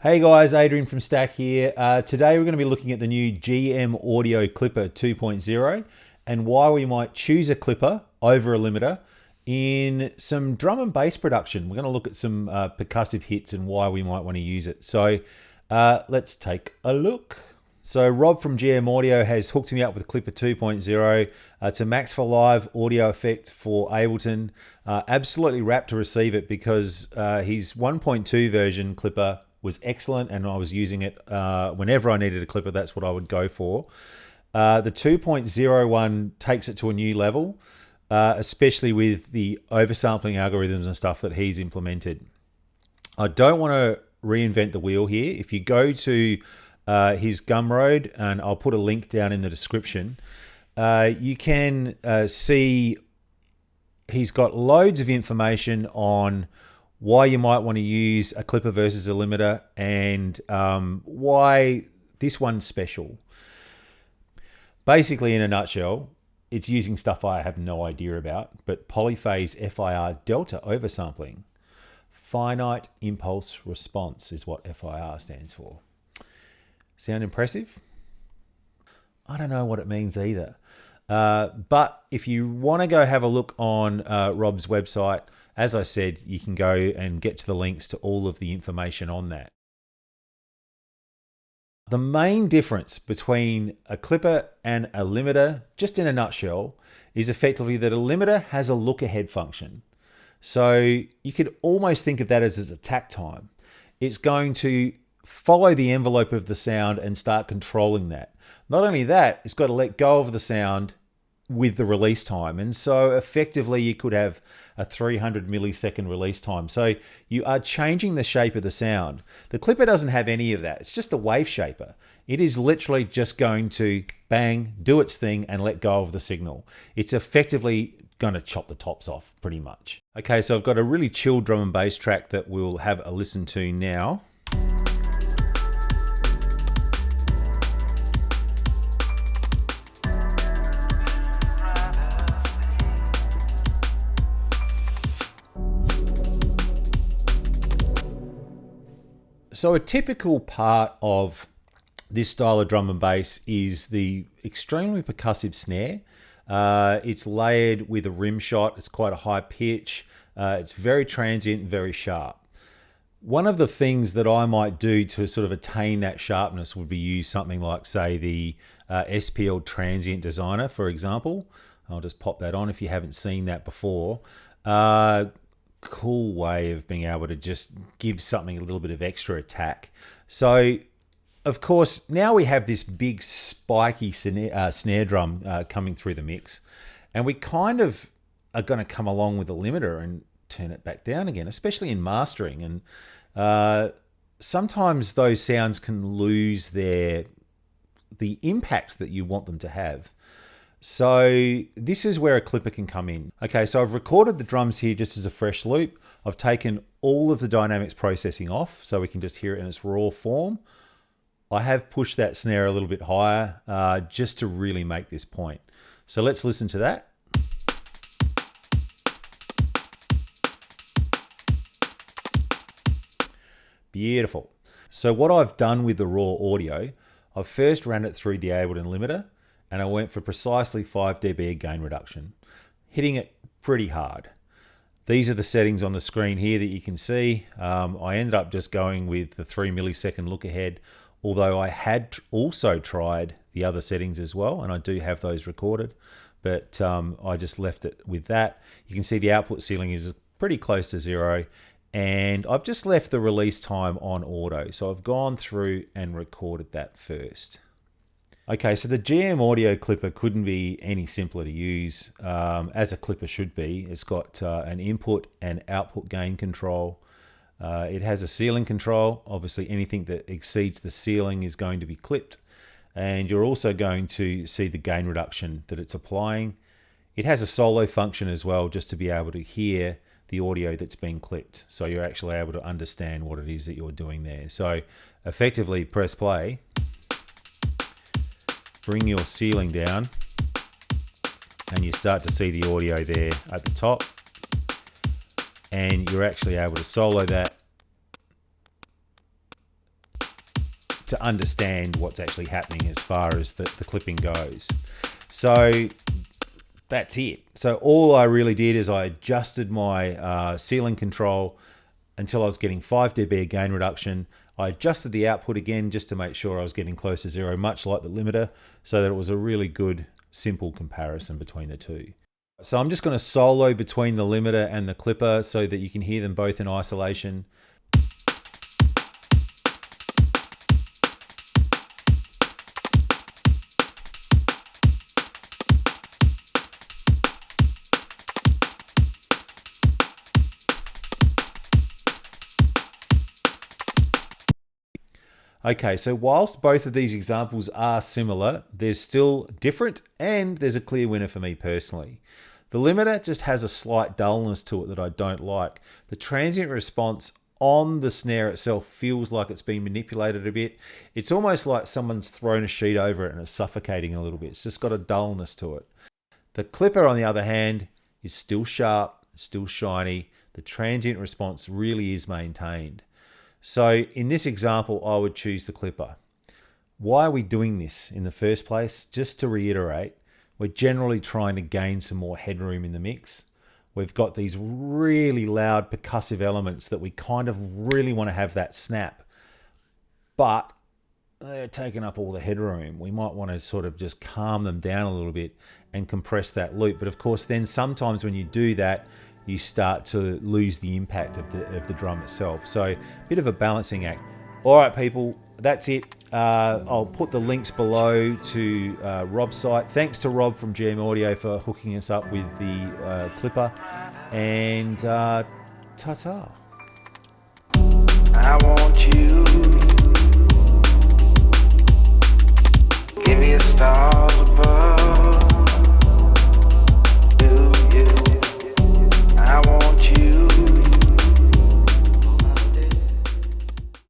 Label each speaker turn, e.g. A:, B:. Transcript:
A: Hey guys, Adrian from Stack here. Today we're going to be looking at the new GMaudio Clipper 2.0 and why we might choose a clipper over a limiter in some drum and bass production. We're going to look at some percussive hits and why we might want to use it. So let's take a look. So Rob from GMaudio has hooked me up with Clipper 2.0. It's a Max for Live audio effect for Ableton. Absolutely rapt to receive it because his 1.2 version Clipper was excellent and I was using it whenever I needed a clipper. That's what I would go for. The 2.0 one takes it to a new level, especially with the oversampling algorithms and stuff that he's implemented. I don't want to reinvent the wheel here. If you go to his Gumroad, and I'll put a link down in the description, you can see he's got loads of information on why you might want to use a clipper versus a limiter and why this one's special. Basically, in a nutshell, it's using stuff I have no idea about, but polyphase FIR delta oversampling. Finite impulse response is what FIR stands for. Sound impressive? I don't know what it means either. But if you want to go have a look on Rob's website, as I said, you can go and get to the links to all of the information on that. The main difference between a clipper and a limiter, just in a nutshell, is effectively that a limiter has a look ahead function. So you could almost think of that as a tack time. It's going to follow the envelope of the sound and start controlling that. Not only that, it's got to let go of the sound with the release time. And so effectively you could have a 300 millisecond release time. So you are changing the shape of the sound. The clipper doesn't have any of that. It's just a wave shaper. It is literally just going to bang, do its thing and let go of the signal. It's effectively going to chop the tops off pretty much. Okay, so I've got a really chill drum and bass track that we'll have a listen to now. So a typical part of this style of drum and bass is the extremely percussive snare. It's layered with a rim shot. It's quite a high pitch. It's very transient, very sharp. One of the things that I might do to sort of attain that sharpness would be use something like, say, the SPL Transient Designer, for example. I'll just pop that on if you haven't seen that before. Cool way of being able to just give something a little bit of extra attack. So, of course, now we have this big spiky snare drum coming through the mix, and we kind of are going to come along with a limiter and turn it back down again, especially in mastering. And sometimes those sounds can lose the impact that you want them to have. So this is where a clipper can come in. Okay, so I've recorded the drums here just as a fresh loop. I've taken all of the dynamics processing off so we can just hear it in its raw form. I have pushed that snare a little bit higher just to really make this point. So let's listen to that. Beautiful. So what I've done with the raw audio, I've first ran it through the Ableton Limiter, and I went for precisely 5 dB gain reduction, hitting it pretty hard. These are the settings on the screen here that you can see. I ended up just going with the 3 millisecond look ahead, although I had also tried the other settings as well, and I do have those recorded, but I just left it with that. You can see the output ceiling is pretty close to 0, and I've just left the release time on auto. So I've gone through and recorded that first. Okay, so the GMaudio Clipper couldn't be any simpler to use, as a clipper should be. It's got an input and output gain control. It has a ceiling control. Obviously, anything that exceeds the ceiling is going to be clipped. And you're also going to see the gain reduction that it's applying. It has a solo function as well, just to be able to hear the audio that's being clipped. So you're actually able to understand what it is that you're doing there. So effectively, press play. Bring your ceiling down and you start to see the audio there at the top, and you're actually able to solo that to understand what's actually happening as far as the clipping goes. So that's it. So all I really did is I adjusted my ceiling control until I was getting 5 dB gain reduction. I adjusted the output again just to make sure I was getting close to 0, much like the limiter, so that it was a really good, simple comparison between the two. So I'm just going to solo between the limiter and the clipper so that you can hear them both in isolation. Okay, so whilst both of these examples are similar, they're still different, and there's a clear winner for me personally. The limiter just has a slight dullness to it that I don't like. The transient response on the snare itself feels like it's been manipulated a bit. It's almost like someone's thrown a sheet over it and it's suffocating a little bit. It's just got a dullness to it. The clipper, on the other hand, is still sharp, still shiny. The transient response really is maintained. So in this example, I would choose the clipper. Why are we doing this in the first place? Just to reiterate, we're generally trying to gain some more headroom in the mix. We've got these really loud percussive elements that we kind of really want to have that snap, but they're taking up all the headroom. We might want to sort of just calm them down a little bit and compress that loop. But of course, then sometimes when you do that, you start to lose the impact of the drum itself. So a bit of a balancing act. All right, people, that's it. I'll put the links below to Rob's site. Thanks to Rob from GMaudio for hooking us up with the clipper. And ta-ta.
B: I want you